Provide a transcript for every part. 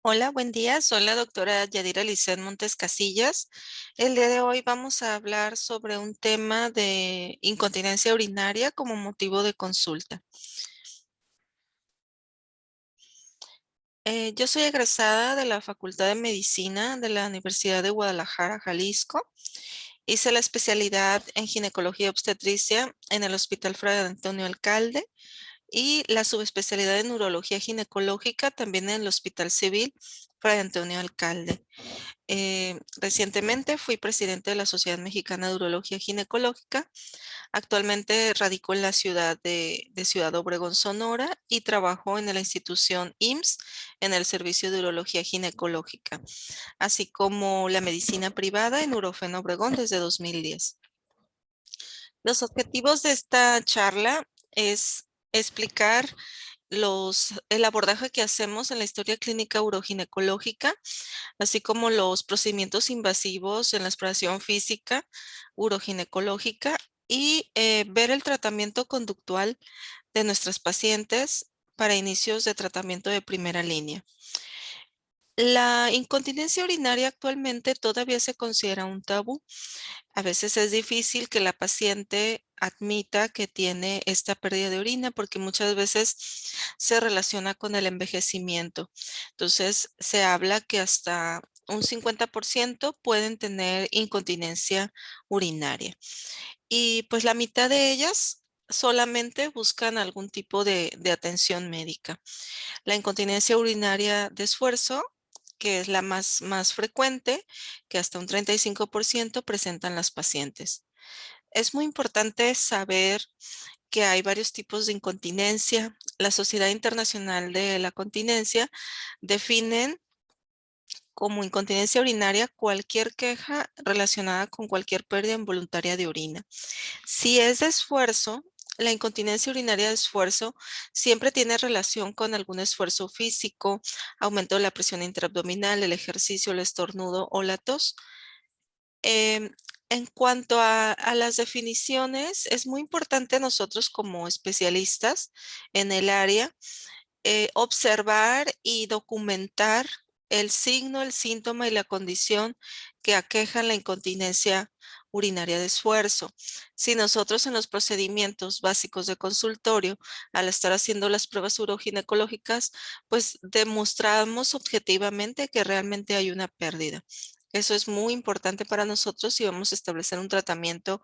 Hola, buen día. Soy la doctora Yadira Lisset Montes Casillas. El día de hoy vamos a hablar sobre un tema de incontinencia urinaria como motivo de consulta. Yo soy egresada de la Facultad de Medicina de la Universidad de Guadalajara, Jalisco. Hice la especialidad en ginecología y obstetricia en el Hospital Fray Antonio Alcalde y la subespecialidad en urología ginecológica también en el Hospital Civil Fray Antonio Alcalde. Recientemente fui presidente de la Sociedad Mexicana de Urología Ginecológica. Actualmente radico en la ciudad de Ciudad Obregón, Sonora, y trabajo en la institución IMSS en el servicio de urología ginecológica, así como la medicina privada en Urofén Obregón desde 2010. Los objetivos de esta charla es explicar el abordaje que hacemos en la historia clínica uroginecológica, así como los procedimientos invasivos en la exploración física uroginecológica y ver el tratamiento conductual de nuestras pacientes para inicios de tratamiento de primera línea. La incontinencia urinaria actualmente todavía se considera un tabú. A veces es difícil que la paciente admita que tiene esta pérdida de orina porque muchas veces se relaciona con el envejecimiento. Entonces, se habla que hasta un 50% pueden tener incontinencia urinaria. Y pues la mitad de ellas solamente buscan algún tipo de atención médica. La incontinencia urinaria de esfuerzo, que es la más frecuente, que hasta un 35% presentan las pacientes. Es muy importante saber que hay varios tipos de incontinencia. La Sociedad Internacional de la Continencia definen como incontinencia urinaria cualquier queja relacionada con cualquier pérdida involuntaria de orina. Si es de esfuerzo, la incontinencia urinaria de esfuerzo siempre tiene relación con algún esfuerzo físico, aumento de la presión intraabdominal, el ejercicio, el estornudo o la tos. Em, en cuanto a las definiciones, es muy importante nosotros como especialistas en el área observar y documentar el signo, el síntoma y la condición que aquejan la incontinencia urinaria de esfuerzo. Si nosotros en los procedimientos básicos de consultorio, al estar haciendo las pruebas uroginecológicas, pues demostramos objetivamente que realmente hay una pérdida. Eso es muy importante para nosotros si vamos a establecer un tratamiento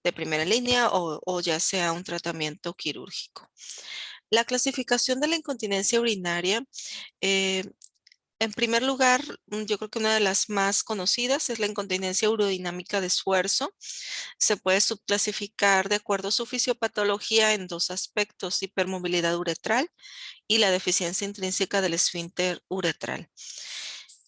de primera línea o ya sea un tratamiento quirúrgico. La clasificación de la incontinencia urinaria, eh, en primer lugar, yo creo que una de las más conocidas es la incontinencia urodinámica de esfuerzo. Se puede subclasificar de acuerdo a su fisiopatología en dos aspectos: hipermovilidad uretral y la deficiencia intrínseca del esfínter uretral.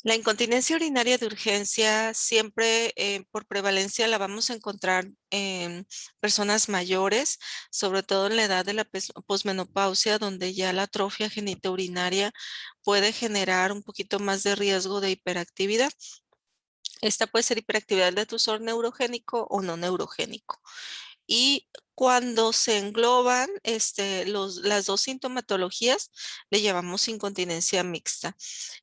La incontinencia urinaria de urgencia siempre por prevalencia la vamos a encontrar en personas mayores, sobre todo en la edad de la posmenopausia, donde ya la atrofia genitourinaria puede generar un poquito más de riesgo de hiperactividad. Esta puede ser hiperactividad de tusor neurogénico o no neurogénico. Y cuando se engloban las dos sintomatologías, le llamamos incontinencia mixta.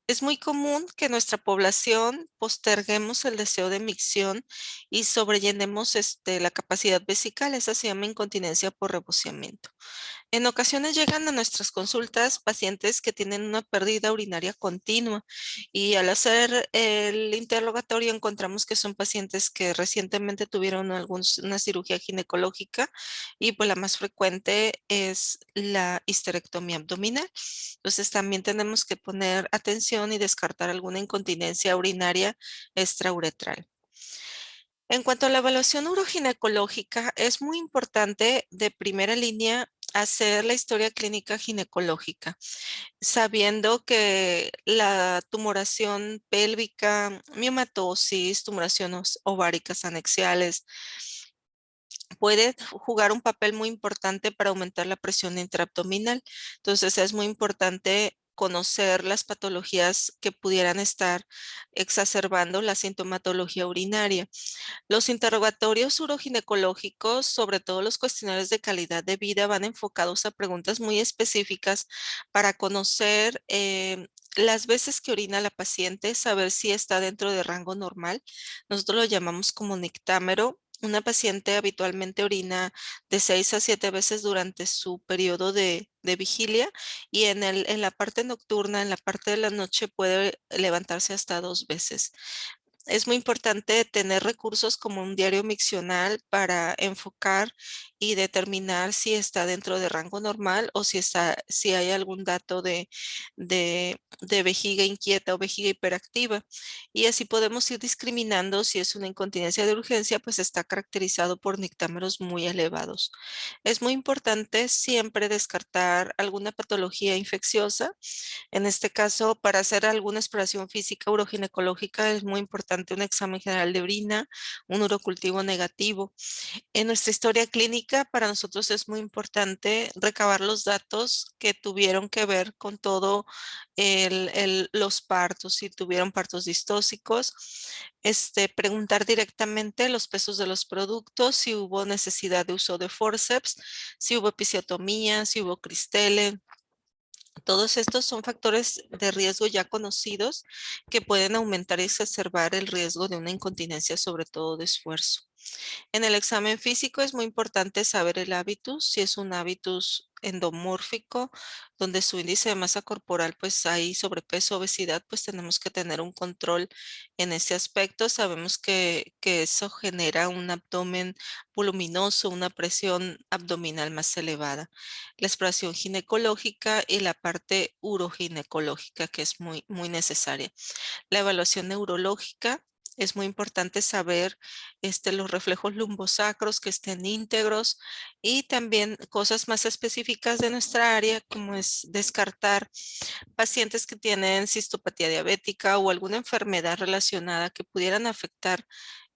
Es muy común que nuestra población posterguemos el deseo de micción y sobrellenemos la capacidad vesical. Esa se llama incontinencia por rebosamiento. En ocasiones llegan a nuestras consultas pacientes que tienen una pérdida urinaria continua y al hacer el interrogatorio encontramos que son pacientes que recientemente tuvieron una cirugía ginecológica y pues la más frecuente es la histerectomía abdominal. Entonces también tenemos que poner atención y descartar alguna incontinencia urinaria extrauretral. En cuanto a la evaluación uroginecológica, es muy importante de primera línea hacer la historia clínica ginecológica, sabiendo que la tumoración pélvica, miomatosis, tumoraciones ováricas anexiales, puede jugar un papel muy importante para aumentar la presión intraabdominal. Entonces es muy importante conocer las patologías que pudieran estar exacerbando la sintomatología urinaria. Los interrogatorios uroginecológicos, sobre todo los cuestionarios de calidad de vida, van enfocados a preguntas muy específicas para conocer Las veces que orina la paciente, saber si está dentro de rango normal. Nosotros lo llamamos como nictámero. Una paciente habitualmente orina de 6 a 7 veces durante su periodo de vigilia y en la parte nocturna, en la parte de la noche, puede levantarse hasta 2 veces. Es muy importante tener recursos como un diario miccional para enfocar y determinar si está dentro de rango normal o si hay algún dato de vejiga inquieta o vejiga hiperactiva. Y así podemos ir discriminando si es una incontinencia de urgencia, pues está caracterizado por nictámeros muy elevados. Es muy importante siempre descartar alguna patología infecciosa. En este caso, para hacer alguna exploración física uroginecológica es muy importante un examen general de orina, un urocultivo negativo. En nuestra historia clínica, para nosotros es muy importante recabar los datos que tuvieron que ver con todo los partos, si tuvieron partos distóxicos, preguntar directamente los pesos de los productos, si hubo necesidad de uso de forceps, si hubo episiotomía, si hubo cristele. Todos estos son factores de riesgo ya conocidos que pueden aumentar y exacerbar el riesgo de una incontinencia, sobre todo de esfuerzo. En el examen físico es muy importante saber el hábitus, si es un hábitus endomórfico, donde su índice de masa corporal pues hay sobrepeso, obesidad, pues tenemos que tener un control en ese aspecto. Sabemos que eso genera un abdomen voluminoso, una presión abdominal más elevada. La exploración ginecológica y la parte uroginecológica que es muy necesaria. La evaluación neurológica. Es muy importante saber los reflejos lumbosacros que estén íntegros y también cosas más específicas de nuestra área, como es descartar pacientes que tienen cistopatía diabética o alguna enfermedad relacionada que pudieran afectar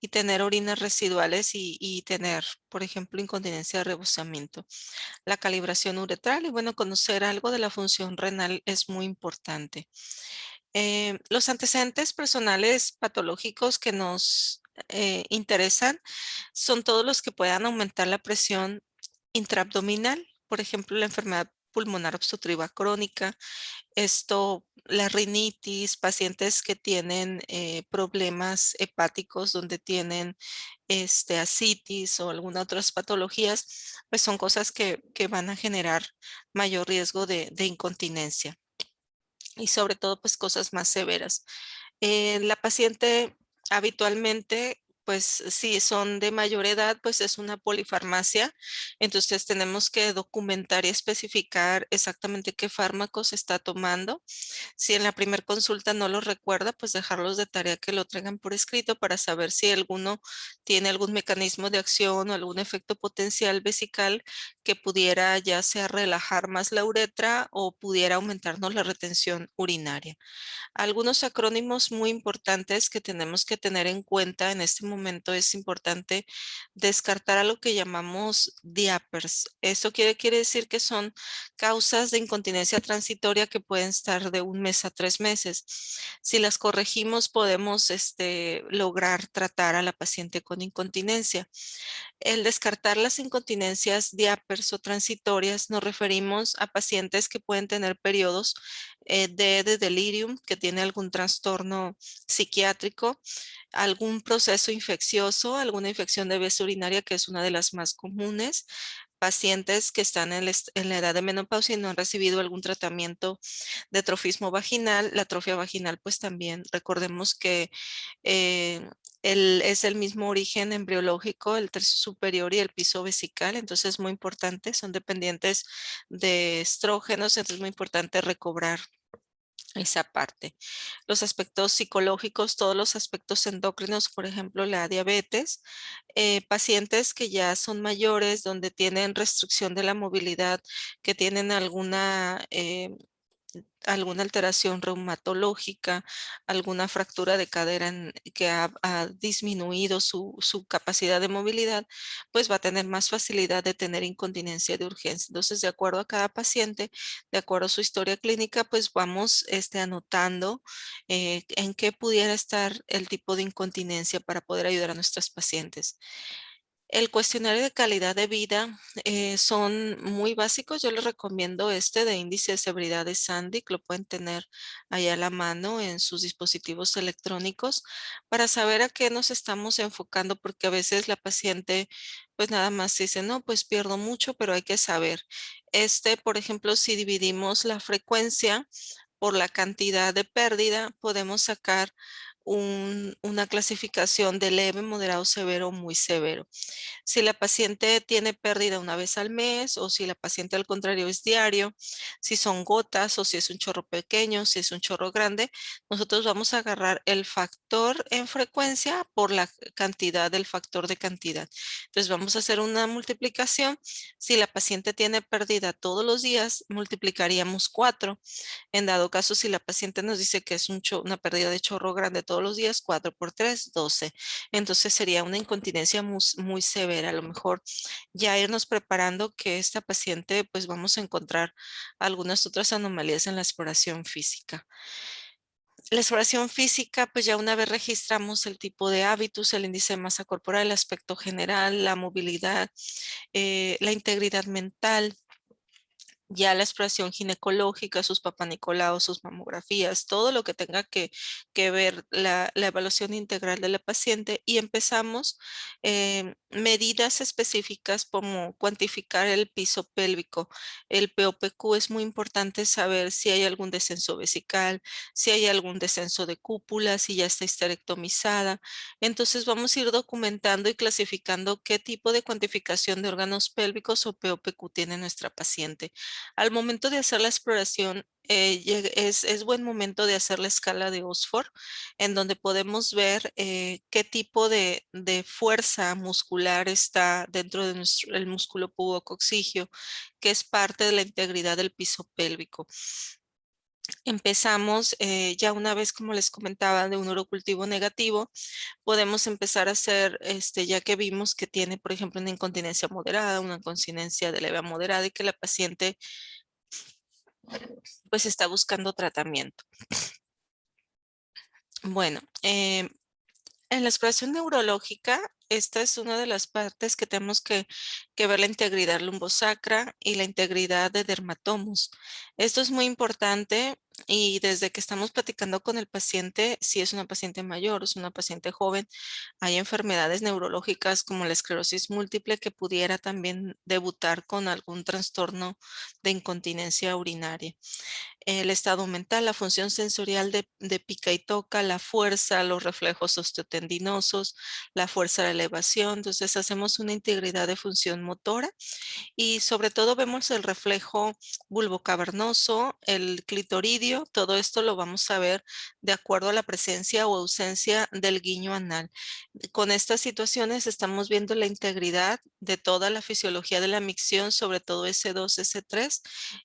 y tener orinas residuales y tener, por ejemplo, incontinencia de rebosamiento. La calibración uretral y bueno, conocer algo de la función renal es muy importante. Los antecedentes personales patológicos que nos interesan son todos los que puedan aumentar la presión intraabdominal, por ejemplo, la enfermedad pulmonar obstructiva crónica, la rinitis, pacientes que tienen problemas hepáticos donde tienen ascitis o algunas otras patologías, pues son cosas que van a generar mayor riesgo de incontinencia y sobre todo pues cosas más severas. La paciente habitualmente, pues si son de mayor edad, pues es una polifarmacia. Entonces tenemos que documentar y especificar exactamente qué fármacos está tomando. Si en la primera consulta no los recuerda, pues dejarlos de tarea que lo traigan por escrito para saber si alguno tiene algún mecanismo de acción o algún efecto potencial vesical que pudiera ya sea relajar más la uretra o pudiera aumentarnos la retención urinaria. Algunos acrónimos muy importantes que tenemos que tener en cuenta en este momento es importante descartar a lo que llamamos diapers. Eso quiere decir que son causas de incontinencia transitoria que pueden estar de 1 mes a 3 meses. Si las corregimos, podemos lograr tratar a la paciente con incontinencia. El descartar las incontinencias diapers o transitorias nos referimos a pacientes que pueden tener periodos de delirium, que tiene algún trastorno psiquiátrico, algún proceso infeccioso, alguna infección de vía urinaria, que es una de las más comunes, pacientes que están en la edad de menopausia y no han recibido algún tratamiento de trofismo vaginal. La atrofia vaginal, pues también recordemos que eh, es el mismo origen embriológico, el tercio superior y el piso vesical, entonces es muy importante, son dependientes de estrógenos, entonces es muy importante recobrar esa parte. Los aspectos psicológicos, todos los aspectos endocrinos, por ejemplo, la diabetes, pacientes que ya son mayores, donde tienen restricción de la movilidad, que tienen alguna alteración reumatológica, alguna fractura de cadera que ha disminuido su capacidad de movilidad, pues va a tener más facilidad de tener incontinencia de urgencia. Entonces, de acuerdo a cada paciente, de acuerdo a su historia clínica, pues vamos anotando en qué pudiera estar el tipo de incontinencia para poder ayudar a nuestras pacientes. El cuestionario de calidad de vida son muy básicos. Yo les recomiendo este de índice de severidad de SANDIC. Lo pueden tener ahí a la mano en sus dispositivos electrónicos para saber a qué nos estamos enfocando, porque a veces la paciente pues nada más dice, no, pues pierdo mucho, pero hay que saber. Este, por ejemplo, si dividimos la frecuencia por la cantidad de pérdida, podemos sacar una clasificación de leve, moderado, severo, muy severo. Si la paciente tiene pérdida una vez al mes o si la paciente al contrario es diario, si son gotas o si es un chorro pequeño, si es un chorro grande, nosotros vamos a agarrar el factor en frecuencia por la cantidad del factor de cantidad. Entonces vamos a hacer una multiplicación. Si la paciente tiene pérdida todos los días, multiplicaríamos 4. En dado caso, si la paciente nos dice que es una pérdida de chorro grande todos los días, 4 por 3, 12. Entonces sería una incontinencia muy severa. A lo mejor ya irnos preparando que esta paciente pues vamos a encontrar algunas otras anomalías en la exploración física. La exploración física, pues ya una vez registramos el tipo de hábitos, el índice de masa corporal, el aspecto general, la movilidad, la integridad mental, ya la exploración ginecológica, sus papanicolau, sus mamografías, todo lo que tenga que ver la evaluación integral de la paciente y empezamos medidas específicas como cuantificar el piso pélvico. El POPQ es muy importante saber si hay algún descenso vesical, si hay algún descenso de cúpula, si ya está histerectomizada. Entonces vamos a ir documentando y clasificando qué tipo de cuantificación de órganos pélvicos o POPQ tiene nuestra paciente. Al momento de hacer la exploración, es buen momento de hacer la escala de Osford, en donde podemos ver qué tipo de fuerza muscular está dentro de el músculo pubococcígeo, que es parte de la integridad del piso pélvico. Empezamos, ya una vez, como les comentaba, de un urocultivo negativo, podemos empezar a hacer, ya que vimos que tiene, por ejemplo, una incontinencia moderada, una incontinencia de leve a moderada y que la paciente pues está buscando tratamiento. Bueno, en la exploración neurológica, esta es una de las partes que tenemos que ver la integridad lumbosacra y la integridad de dermatomos. Esto es muy importante y desde que estamos platicando con el paciente, si es una paciente mayor o es una paciente joven, hay enfermedades neurológicas como la esclerosis múltiple que pudiera también debutar con algún trastorno de incontinencia urinaria. El estado mental, la función sensorial de pica y toca, la fuerza, los reflejos osteotendinosos, la fuerza de elevación. Entonces hacemos una integridad de función motora y sobre todo vemos el reflejo bulbocavernoso, el clitoridio, todo esto lo vamos a ver de acuerdo a la presencia o ausencia del guiño anal. Con estas situaciones estamos viendo la integridad de toda la fisiología de la micción, sobre todo S2, S3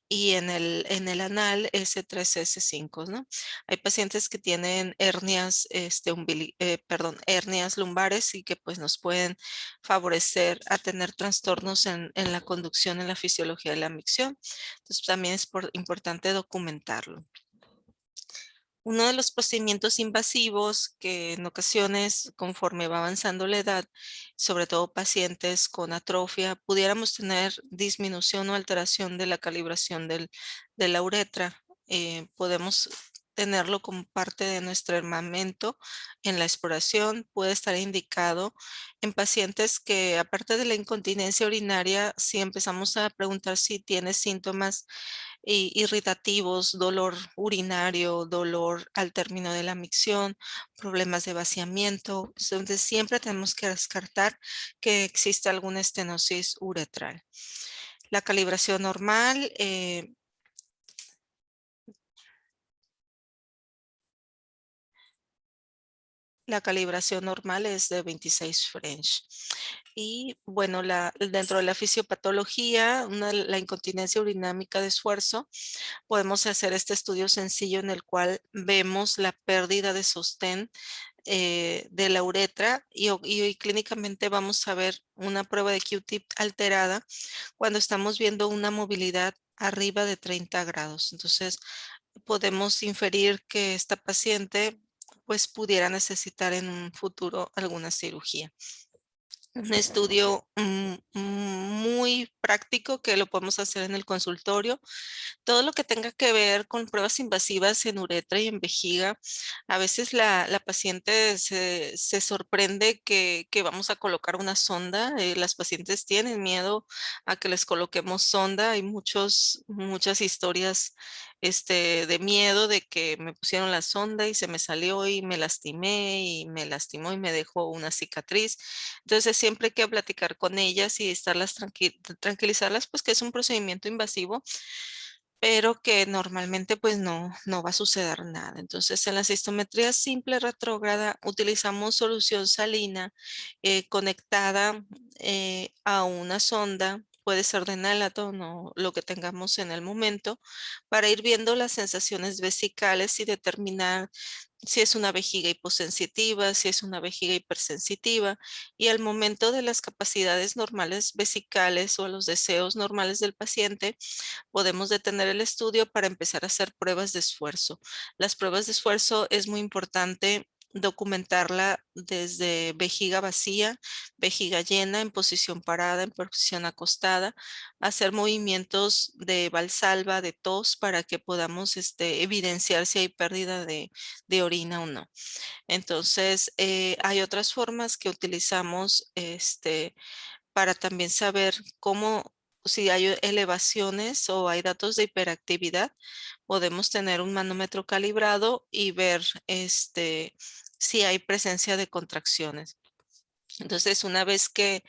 y en el anal S3, S5, ¿no? Hay pacientes que tienen hernias, hernias lumbares y que pues nos pueden favorecer a tener trastornos en la conducción, en la fisiología de la micción. Entonces también es importante documentarlo. Uno de los procedimientos invasivos que en ocasiones, conforme va avanzando la edad, sobre todo pacientes con atrofia, pudiéramos tener disminución o alteración de la calibración de la uretra. Podemos tenerlo como parte de nuestro armamento en la exploración. Puede estar indicado en pacientes que, aparte de la incontinencia urinaria, si empezamos a preguntar si tiene síntomas irritativos, dolor urinario, dolor al término de la micción, problemas de vaciamiento. Entonces siempre tenemos que descartar que exista alguna estenosis uretral. La calibración normal, es de 26 French. Y bueno, dentro de la fisiopatología, la incontinencia urinámica de esfuerzo, podemos hacer este estudio sencillo en el cual vemos la pérdida de sostén de la uretra y clínicamente vamos a ver una prueba de Q-tip alterada cuando estamos viendo una movilidad arriba de 30 grados. Entonces, podemos inferir que esta paciente pues pudiera necesitar en un futuro alguna cirugía. un estudio muy práctico que lo podemos hacer en el consultorio. Todo lo que tenga que ver con pruebas invasivas en uretra y en vejiga, a veces la paciente se sorprende que vamos a colocar una sonda. Las pacientes tienen miedo a que les coloquemos sonda. Hay muchas historias de miedo de que me pusieron la sonda y se me salió y me lastimé y me lastimó y me dejó una cicatriz. Entonces siempre hay que platicar con ellas y estarlas tranquilizarlas, pues que es un procedimiento invasivo, pero que normalmente pues no va a suceder nada. Entonces, en la cistometría simple retrógrada utilizamos solución salina conectada a una sonda, puede ser de nalato, no lo que tengamos en el momento, para ir viendo las sensaciones vesicales y determinar si es una vejiga hiposensitiva, si es una vejiga hipersensitiva, y al momento de las capacidades normales vesicales o los deseos normales del paciente, podemos detener el estudio para empezar a hacer pruebas de esfuerzo. Las pruebas de esfuerzo es muy importante documentarla desde vejiga vacía, vejiga llena, en posición parada, en posición acostada, hacer movimientos de valsalva, de tos, para que podamos evidenciar si hay pérdida de orina o no. Entonces, hay otras formas que utilizamos para también saber cómo, si hay elevaciones o hay datos de hiperactividad, podemos tener un manómetro calibrado y ver si hay presencia de contracciones. Entonces, una vez que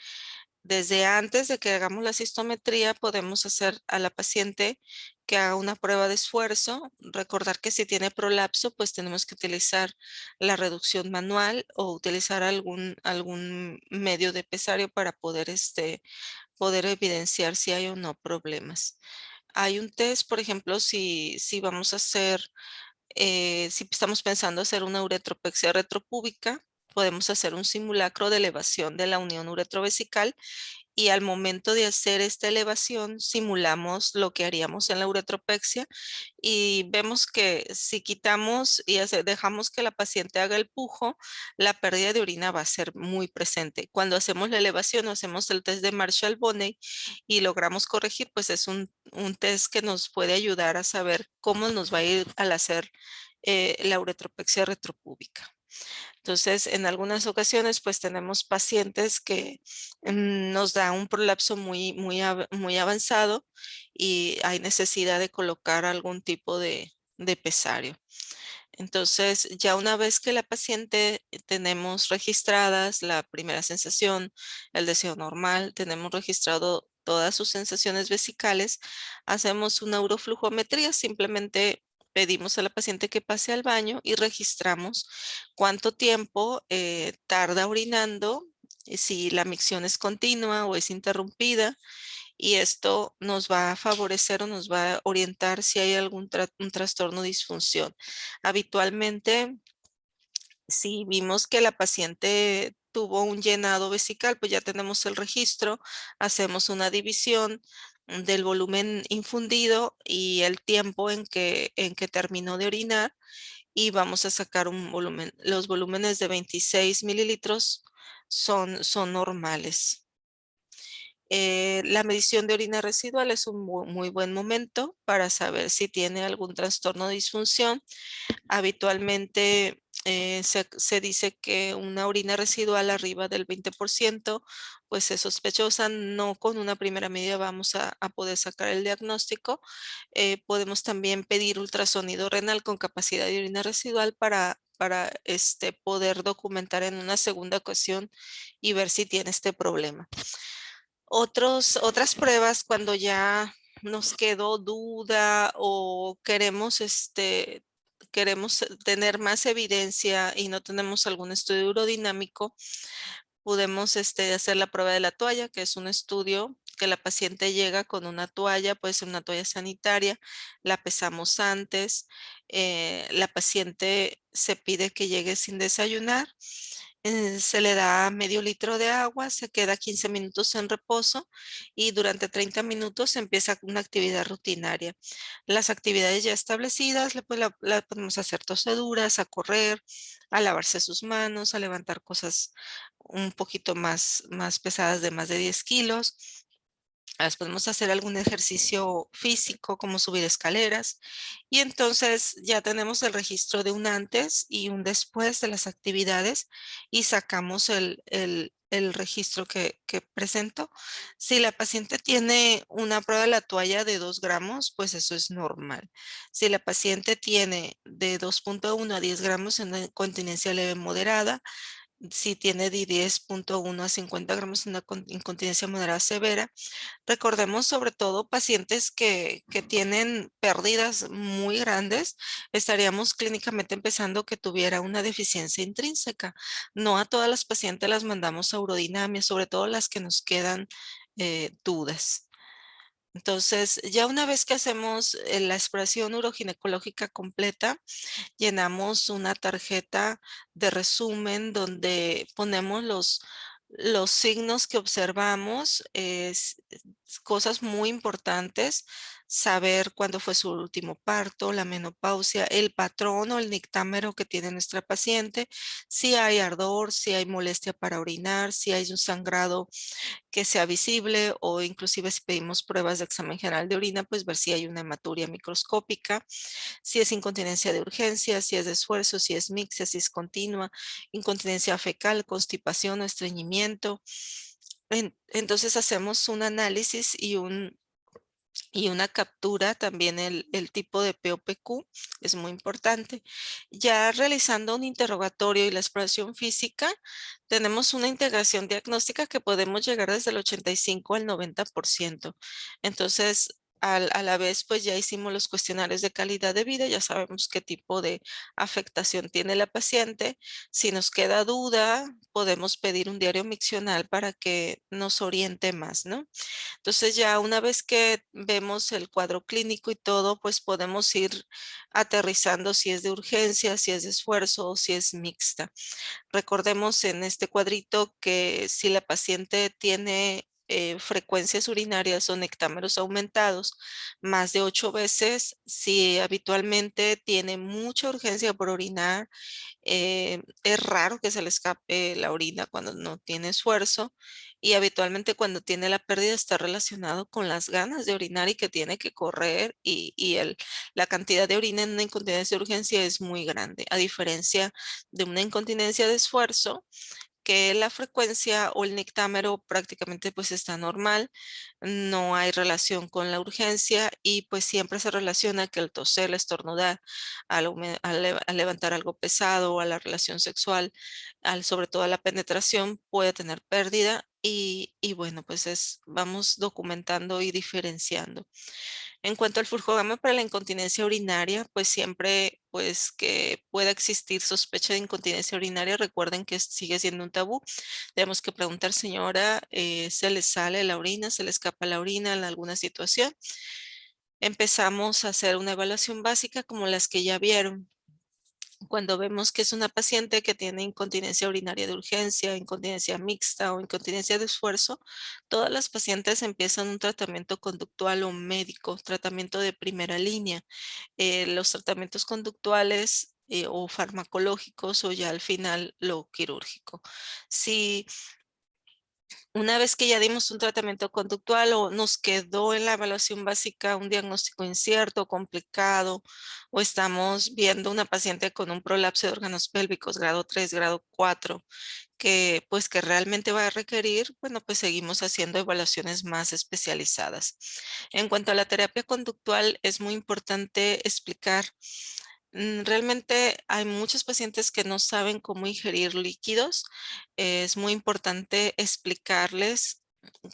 desde antes de que hagamos la cistometría, podemos hacer a la paciente que haga una prueba de esfuerzo. Recordar que si tiene prolapso, pues tenemos que utilizar la reducción manual o utilizar algún medio de pesario para poder evidenciar si hay o no problemas. Hay un test, por ejemplo, si vamos a hacer, si estamos pensando hacer una uretropexia retropúbica, podemos hacer un simulacro de elevación de la unión uretrovesical y al momento de hacer esta elevación simulamos lo que haríamos en la uretropexia y vemos que si quitamos y dejamos que la paciente haga el pujo, la pérdida de orina va a ser muy presente. Cuando hacemos la elevación, hacemos el test de Marshall-Boney y logramos corregir, pues es un test que nos puede ayudar a saber cómo nos va a ir al hacer la uretropexia retropúbica. Entonces, en algunas ocasiones, pues tenemos pacientes que nos da un prolapso muy avanzado y hay necesidad de colocar algún tipo de pesario. Entonces, ya una vez que la paciente tenemos registradas la primera sensación, el deseo normal, tenemos registrado todas sus sensaciones vesicales, hacemos una uroflujometría, simplemente pedimos a la paciente que pase al baño y registramos cuánto tiempo tarda orinando, si la micción es continua o es interrumpida, y esto nos va a favorecer o nos va a orientar si hay un trastorno de disfunción. Habitualmente, si vimos que la paciente tuvo un llenado vesical, pues ya tenemos el registro, hacemos una división del volumen infundido y el tiempo en que terminó de orinar y vamos a sacar un volumen. Los volúmenes de 26 mililitros son normales. La medición de orina residual es un muy buen momento para saber si tiene algún trastorno de disfunción. Habitualmente se dice que una orina residual arriba del 20% pues es sospechosa. No con una primera medida vamos a poder sacar el diagnóstico. Podemos también pedir ultrasonido renal con capacidad de orina residual para poder documentar en una segunda ocasión y ver si tiene este problema. Otras pruebas cuando ya nos quedó duda o queremos tener más evidencia y no tenemos algún estudio urodinámico, podemos hacer la prueba de la toalla, que es un estudio que la paciente llega con una toalla, puede ser una toalla sanitaria, la pesamos antes, la paciente se pide que llegue sin desayunar Se le da medio litro de agua, se queda 15 minutos en reposo y durante 30 minutos empieza una actividad rutinaria. Las actividades ya establecidas, la podemos hacer toseduras, a correr, a lavarse sus manos, a levantar cosas un poquito más pesadas de más de 10 kilos. Podemos hacer algún ejercicio físico como subir escaleras y entonces ya tenemos el registro de un antes y un después de las actividades y sacamos el registro que presento. Si la paciente tiene una prueba de la toalla de 2 gramos, pues eso es normal. Si la paciente tiene de 2,1 a 10 gramos en una incontinencia leve moderada, si tiene de 10,1 a 50 gramos en una incontinencia moderada severa. Recordemos sobre todo pacientes que tienen pérdidas muy grandes, estaríamos clínicamente empezando que tuviera una deficiencia intrínseca. No a todas las pacientes las mandamos a urodinamia, sobre todo las que nos quedan dudas. Entonces, ya una vez que hacemos la exploración uroginecológica completa, llenamos una tarjeta de resumen donde ponemos los signos que observamos, cosas muy importantes, saber cuándo fue su último parto, la menopausia, el patrón o el nictámero que tiene nuestra paciente, si hay ardor, si hay molestia para orinar, si hay un sangrado que sea visible o inclusive si pedimos pruebas de examen general de orina, pues ver si hay una hematuria microscópica, si es incontinencia de urgencia, si es de esfuerzo, si es mixta, si es continua, incontinencia fecal, constipación o estreñimiento. Entonces hacemos un análisis y una captura, también el tipo de POPQ es muy importante. Ya realizando un interrogatorio y la exploración física, tenemos una integración diagnóstica que podemos llegar desde el 85 al 90%. Entonces, a la vez, pues ya hicimos los cuestionarios de calidad de vida, ya sabemos qué tipo de afectación tiene la paciente. Si nos queda duda, podemos pedir un diario miccional para que nos oriente más, ¿no? Entonces ya una vez que vemos el cuadro clínico y todo, pues podemos ir aterrizando si es de urgencia, si es de esfuerzo o si es mixta. Recordemos en este cuadrito que si la paciente tiene frecuencias urinarias o nectámeros aumentados más de 8 veces, si habitualmente tiene mucha urgencia por orinar, es raro que se le escape la orina cuando no tiene esfuerzo y habitualmente cuando tiene la pérdida está relacionado con las ganas de orinar y que tiene que correr y la cantidad de orina en una incontinencia de urgencia es muy grande, a diferencia de una incontinencia de esfuerzo que la frecuencia o el nictámero prácticamente pues está normal, no hay relación con la urgencia y pues siempre se relaciona que al toser, al estornudar, al levantar algo pesado o a la relación sexual, sobre todo a la penetración, puede tener pérdida y bueno, pues vamos documentando y diferenciando. En cuanto al flujo-gamma para la incontinencia urinaria, pues siempre pues que pueda existir sospecha de incontinencia urinaria, recuerden que sigue siendo un tabú. Tenemos que preguntar, señora, ¿se le sale la orina, se le escapa la orina en alguna situación? Empezamos a hacer una evaluación básica como las que ya vieron. Cuando vemos que es una paciente que tiene incontinencia urinaria de urgencia, incontinencia mixta o incontinencia de esfuerzo, todas las pacientes empiezan un tratamiento conductual o médico, tratamiento de primera línea. Los tratamientos conductuales o farmacológicos o ya al final lo quirúrgico. Si una vez que ya dimos un tratamiento conductual o nos quedó en la evaluación básica un diagnóstico incierto, complicado, o estamos viendo una paciente con un prolapso de órganos pélvicos grado 3, grado 4, que pues que realmente va a requerir, bueno, pues seguimos haciendo evaluaciones más especializadas. En cuanto a la terapia conductual, es muy importante explicar. Realmente hay muchos pacientes que no saben cómo ingerir líquidos. Es muy importante explicarles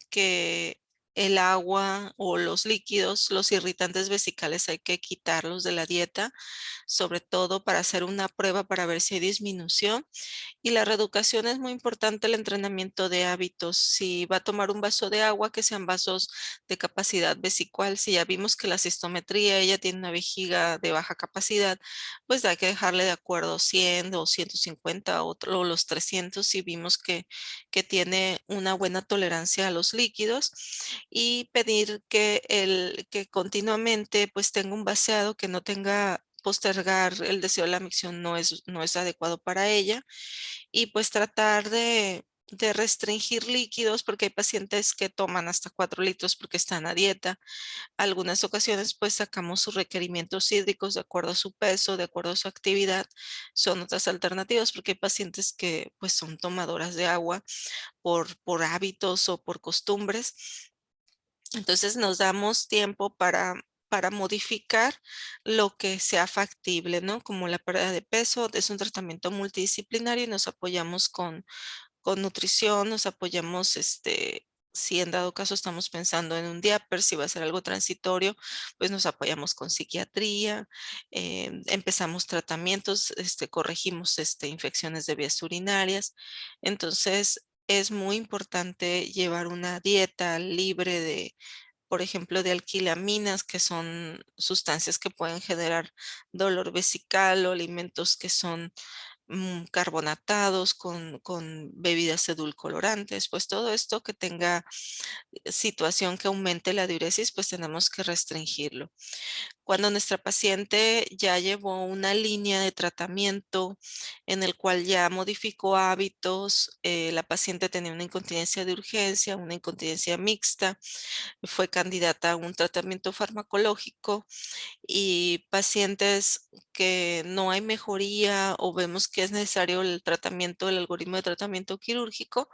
que el agua o los líquidos, los irritantes vesicales hay que quitarlos de la dieta, sobre todo para hacer una prueba para ver si hay disminución. Y la reeducación es muy importante, el entrenamiento de hábitos. Si va a tomar un vaso de agua, que sean vasos de capacidad vesical. Si ya vimos que la cistometría, ella tiene una vejiga de baja capacidad, pues hay que dejarle de acuerdo 100 o 150 o los 300 si vimos que tiene una buena tolerancia a los líquidos, y pedir que continuamente pues tenga un vaciado, que no tenga postergar el deseo de la micción, no es adecuado para ella. Y pues tratar de restringir líquidos, porque hay pacientes que toman hasta 4 litros porque están a dieta. Algunas ocasiones pues sacamos sus requerimientos hídricos de acuerdo a su peso, de acuerdo a su actividad. Son otras alternativas, porque hay pacientes que pues son tomadoras de agua por hábitos o por costumbres. Entonces nos damos tiempo para modificar lo que sea factible, ¿no? Como la pérdida de peso, es un tratamiento multidisciplinario y nos apoyamos con nutrición, nos apoyamos, si en dado caso estamos pensando en un diaper, si va a ser algo transitorio, pues nos apoyamos con psiquiatría, empezamos tratamientos, corregimos, infecciones de vías urinarias. Entonces, es muy importante llevar una dieta libre de, por ejemplo, de alquilaminas, que son sustancias que pueden generar dolor vesical, o alimentos que son carbonatados con bebidas edulcorantes. Pues todo esto que tenga situación que aumente la diuresis, pues tenemos que restringirlo. Cuando nuestra paciente ya llevó una línea de tratamiento en el cual ya modificó hábitos, la paciente tenía una incontinencia de urgencia, una incontinencia mixta, fue candidata a un tratamiento farmacológico, y pacientes que no hay mejoría o vemos que es necesario el tratamiento, el algoritmo de tratamiento quirúrgico,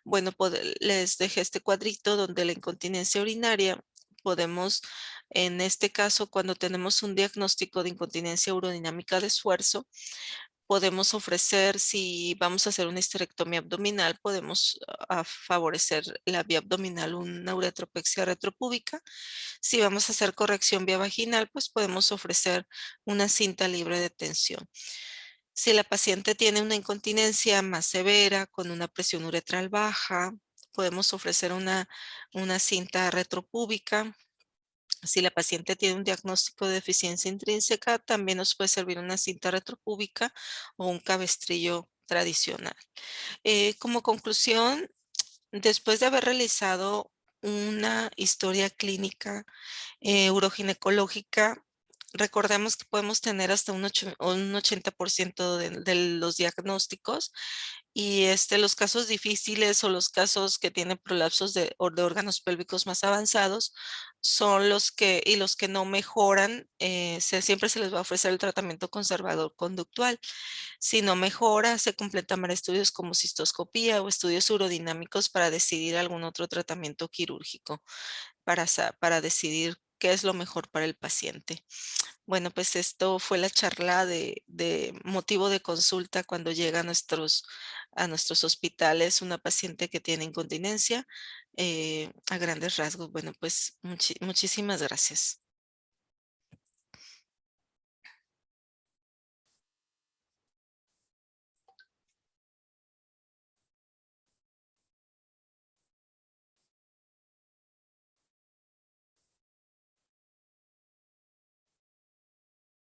bueno, les dejé este cuadrito donde la incontinencia urinaria podemos, en este caso, cuando tenemos un diagnóstico de incontinencia urodinámica de esfuerzo, podemos ofrecer, si vamos a hacer una histerectomía abdominal, podemos favorecer la vía abdominal, una uretropexia retropúbica. Si vamos a hacer corrección vía vaginal, pues podemos ofrecer una cinta libre de tensión. Si la paciente tiene una incontinencia más severa, con una presión uretral baja, podemos ofrecer una cinta retropúbica. Si la paciente tiene un diagnóstico de deficiencia intrínseca, también nos puede servir una cinta retropúbica o un cabestrillo tradicional. Como conclusión, después de haber realizado una historia clínica uroginecológica, recordemos que podemos tener hasta un 80% de los diagnósticos, y los casos difíciles o los casos que tienen prolapsos de órganos pélvicos más avanzados son los que no mejoran, siempre se les va a ofrecer el tratamiento conservador conductual. Si no mejora, se completan estudios como cistoscopía o estudios urodinámicos para decidir algún otro tratamiento quirúrgico, para decidir qué es lo mejor para el paciente. Bueno, pues esto fue la charla de motivo de consulta cuando llega a nuestros hospitales una paciente que tiene incontinencia, a grandes rasgos. Bueno, pues muchísimas gracias.